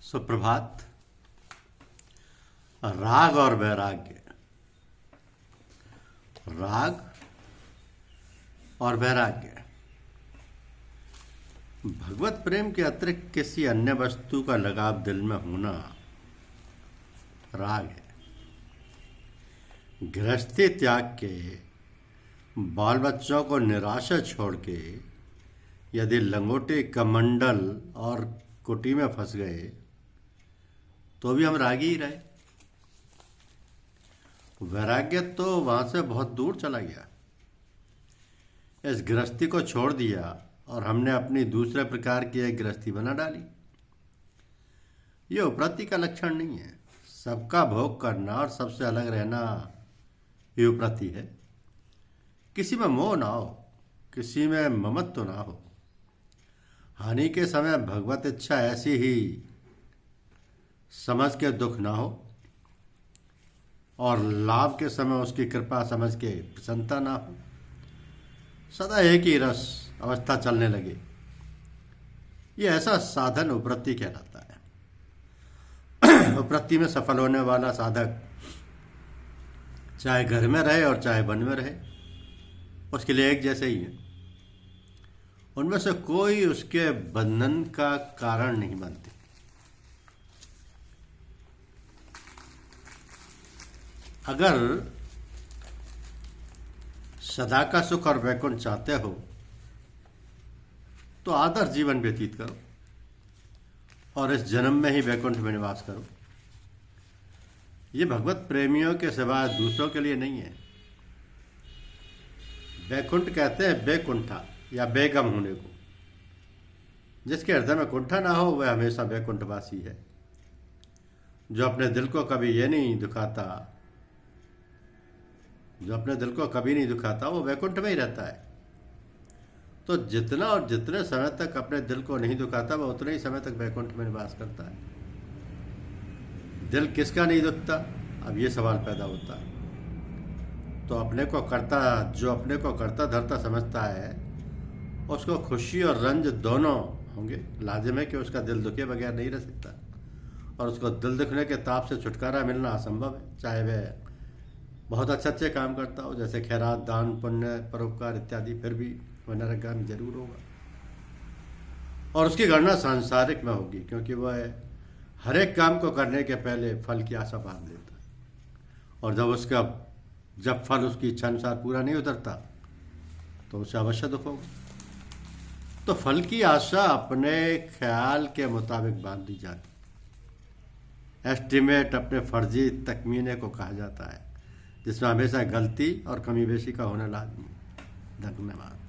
सुप्रभात। राग और वैराग्य। राग और वैराग्य भगवत प्रेम के अतिरिक्त किसी अन्य वस्तु का लगाव दिल में होना राग है। गृहस्थी त्याग के बाल बच्चों को निराशा छोड़ के यदि लंगोटे कमंडल और कुटी में फंस गए तो भी हम रागी ही रहे। वैराग्य तो वहां से बहुत दूर चला गया। इस गृहस्थी को छोड़ दिया और हमने अपनी दूसरे प्रकार की एक गृहस्थी बना डाली। ये उपरति का लक्षण नहीं है। सबका भोग करना और सबसे अलग रहना ये उपरति है। किसी में मोह ना हो, किसी में ममत्व ना हो। हानि के समय भगवत इच्छा ऐसी ही समझ के दुख ना हो और लाभ के समय उसकी कृपा समझ के प्रसन्नता ना हो। सदा एक ही रस अवस्था चलने लगे। ये ऐसा साधन उपरति कहलाता है। उपरति में सफल होने वाला साधक चाहे घर में रहे और चाहे वन में रहे, उसके लिए एक जैसे ही है। उनमें से कोई उसके बंधन का कारण नहीं बनते। अगर सदा का सुख और वैकुंठ चाहते हो तो आदर्श जीवन व्यतीत करो और इस जन्म में ही वैकुंठ में निवास करो। ये भगवत प्रेमियों के सिवाय दूसरों के लिए नहीं है। वैकुंठ कहते हैं बेकुंठा या बेगम होने को। जिसके हृदय में कुंठा ना हो वह हमेशा वैकुंठवासी है। जो अपने दिल को कभी नहीं दुखाता वो वैकुंठ में ही रहता है। तो जितना और जितने समय तक अपने दिल को नहीं दुखाता वह उतने ही समय तक वैकुंठ में निवास करता है। दिल किसका नहीं दुखता, अब ये सवाल पैदा होता है। तो जो अपने को करता धरता समझता है उसको खुशी और रंज दोनों होंगे। लाजिम है कि उसका दिल दुखे बगैर नहीं रह सकता और उसको दिल दुखने के ताप से छुटकारा मिलना असंभव है। चाहे वह बहुत अच्छे काम करता हो, जैसे खैरात, दान, पुण्य, परोपकार इत्यादि, फिर भी वह नरकगामी जरूर होगा। और उसकी गणना सांसारिक में होगी, क्योंकि वह हर एक काम को करने के पहले फल की आशा बांध लेता है। और जब फल उसकी इच्छा अनुसार पूरा नहीं उतरता तो उसे अवश्य दुख होगा। तो फल की आशा अपने ख्याल के मुताबिक बांध दी जाती। एस्टिमेट अपने फर्जी तखमीने को कहा जाता है, जिसमें हमेशा गलती और कमी बेशी का होना लाजमी है। धन्यवाद।